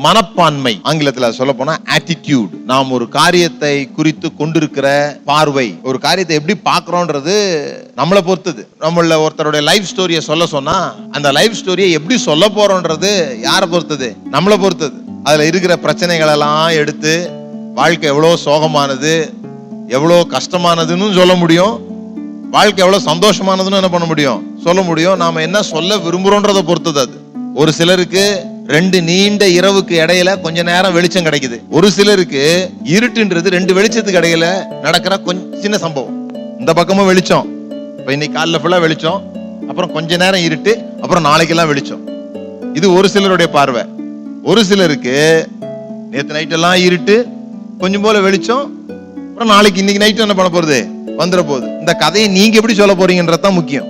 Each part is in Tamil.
மனப்பான்மை, ஆங்கிலத்துல சொல்ல போனா ஆட்டிடியூட். நாம் ஒரு காரியத்தை குறித்து கொண்டிருக்கிற பார்வை, ஒரு காரியத்தை எப்படி பாக்குறோம்ன்றது நம்மளை பொறுத்தது. நம்மள ஒருத்தருடைய லைஃப் ஸ்டோரியை சொல்ல சொன்னா அந்த லைஃப் ஸ்டோரியை எப்படி சொல்ல போறோம்ன்றது யாரை பொறுத்தது? நம்மளை பொறுத்தது. அதுல இருக்கிற பிரச்சனைகள் எல்லாம் எடுத்து வாழ்க்கை எவ்வளவு சோகமானது, எவ்வளவு கஷ்டமானதுன்னு சொல்ல முடியும். வாழ்க்கை எவ்வளவு சந்தோஷமானதுன்னு என்ன பண்ண முடியும்? சொல்ல முடியும். நாம என்ன சொல்ல விரும்புறோன்றதை பொறுத்தது அது. ஒரு சிலருக்கு 2 நீண்ட இரவுக்கு இடையில கொஞ்ச நேரம் வெளிச்சம் கிடைக்குது. ஒரு சிலருக்கு இருட்டுன்றது 2 வெளிச்சத்துக்கு இடையில நடக்கிற கொஞ்சம் சின்ன சம்பவம். இந்த பக்கமும் வெளிச்சம், இப்ப இன்னைக்கு காலைல ஃபுல்லா வெளிச்சம், அப்புறம் கொஞ்ச நேரம் இருட்டு, அப்புறம் நாளைக்கெல்லாம் வெளிச்சம். இது ஒரு சிலருடைய பார்வை. ஒரு சிலருக்கு நேத்து நைட் எல்லாம் இருட்டு, கொஞ்சம் போல வெளிச்சம், அப்புறம் நாளைக்கு இன்னைக்கு நைட்டு என்ன பண்ண போறது? வந்துட போகுது. இந்த கதையை நீங்க எப்படி சொல்ல போறீங்கன்றதுதான் முக்கியம்.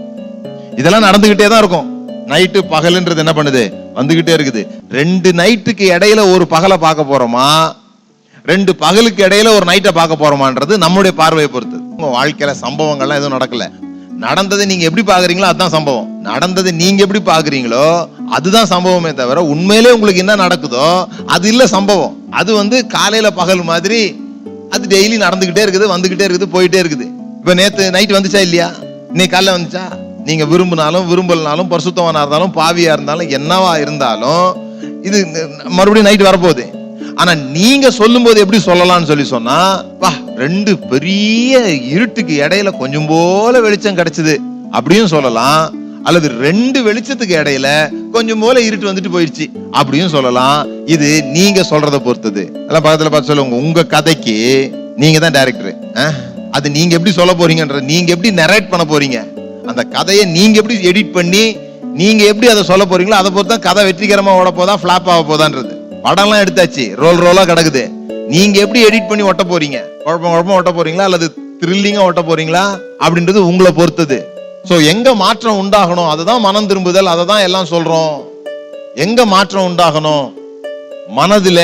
இதெல்லாம் நடந்துகிட்டே தான் இருக்கும். நைட்டு பகல்ன்றது என்ன பண்ணுது? வந்துகிட்டே இருக்குது. 2 நைட்டுக்கு இடையில ஒரு பகலை பார்க்க போறோமா, 2 பகலுக்கு இடையில ஒரு நைட்டை பார்க்க போறோமான்றது நம்முடைய பார்வையை பொறுத்து. உங்க வாழ்க்கையில சம்பவங்கள்லாம் எதுவும் நடக்கல. நடந்ததை நீங்க எப்படி பாக்குறீங்களோ அதுதான் சம்பவம். நடந்ததை நீங்க எப்படி பாக்குறீங்களோ அதுதான் சம்பவமே தவிர உண்மையிலே உங்களுக்கு என்ன நடக்குதோ அது இல்ல சம்பவம். அது காலையில பகல் மாதிரி அது டெய்லி நடந்துகிட்டே இருக்குது, வந்துகிட்டே இருக்குது, போயிட்டே இருக்குது. இப்ப நேத்து நைட் வந்துச்சா இல்லையா? இன்னைக்கு காலைல வந்துச்சா? நீங்க விரும்பினாலும் விரும்பலனாலும், பரிசுத்தவனா இருந்தாலும் பாவியா இருந்தாலும் என்னவா இருந்தாலும் இது மறுபடியும் நைட் வரப்போகுது. ஆனா நீங்க சொல்லும் போது எப்படி சொல்லலாம்னு சொன்னா, வா 2 பெரிய இருட்டுக்கு இடையில கொஞ்சம் போல வெளிச்சம் கிடைச்சது அப்படின்னு சொல்லலாம். அல்லது 2 வெளிச்சத்துக்கு இடையில கொஞ்சம் போல இருட்டு வந்துட்டு போயிடுச்சு அப்படின்னு சொல்லலாம். இது நீங்க சொல்றதை பொறுத்தது. எல்லாம் பக்கத்துல பார்த்து சொல்லுங்க. உங்க கதைக்கு நீங்க தான் டைரக்டர். அது நீங்க எப்படி சொல்ல போறீங்கன்ற, நீங்க எப்படி நரேட் பண்ண போறீங்க, அந்த கதையை நீங்க எப்படி எடிட் பண்ணி நீங்க எப்படி அதை சொல்ல போறீங்களோ அதை பொறுத்து தான் கதை வெற்றிகரமா ஓட போதா பிளாப் ஆக போதான்றது. படம்லாம் எடுத்தாச்சு, ரோலா கிடக்குது. நீங்க எப்படி எடிட் பண்ணி ஒட்ட போறீங்க? குழப்பம் ஒட்ட போறீங்களா அல்லது த்ரில்லிங்கா ஒட்ட போறீங்களா அப்படின்றது உங்களை பொறுத்தது. சோ எங்க மாற்றம் உண்டாகணும் அதுதான் மனம் திரும்புதல். அதை தான் எல்லாம் சொல்றோம். எங்க மாற்றம் உண்டாகணும்? மனதுல.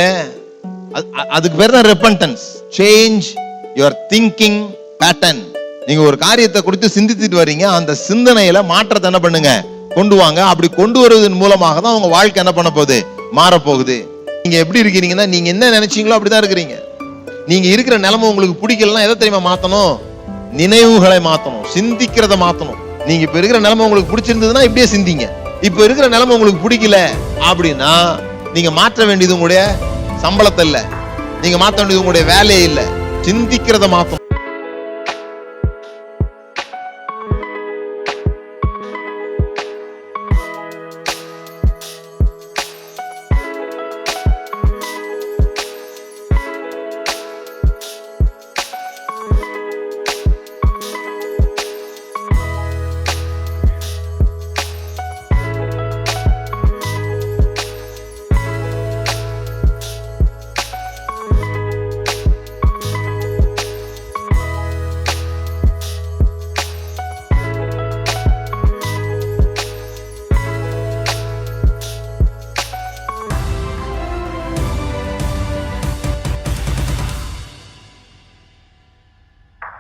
அதுக்கு பேர் தான் repentance. Change your thinking pattern. நீங்க ஒரு காரியத்தை குறித்து சிந்தித்துட்டு வரீங்க, அந்த சிந்தனையில மாற்றத்தை என்ன பண்ணுங்க? கொண்டு வாங்க. அப்படி கொண்டு வருவதன் மூலமாக தான் உங்க வாழ்க்கை என்ன பண்ண போகுது? மாறப்போகுது. நீங்க எப்படி இருக்கிறீங்கன்னா, நீங்க என்ன நினைச்சீங்களோ அப்படிதான் இருக்கிறீங்க. நீங்க இருக்கிற நிலைமை உங்களுக்கு பிடிக்கலன்னா எதை தெரியுமா மாத்தணும்? நினைவுகளை மாத்தணும், சிந்திக்கிறத மாத்தணும். நீங்க இப்ப இருக்கிற நிலைமை உங்களுக்கு பிடிச்சிருந்ததுன்னா இப்படியே சிந்திங்க. இப்ப இருக்கிற நிலைமை உங்களுக்கு பிடிக்கல அப்படின்னா நீங்க மாற்ற வேண்டியது உங்களுடைய சம்பளத்தை இல்ல, நீங்க மாற்ற வேண்டியது உங்களுடைய வேலையை இல்ல, சிந்திக்கிறத மாத்தணும்.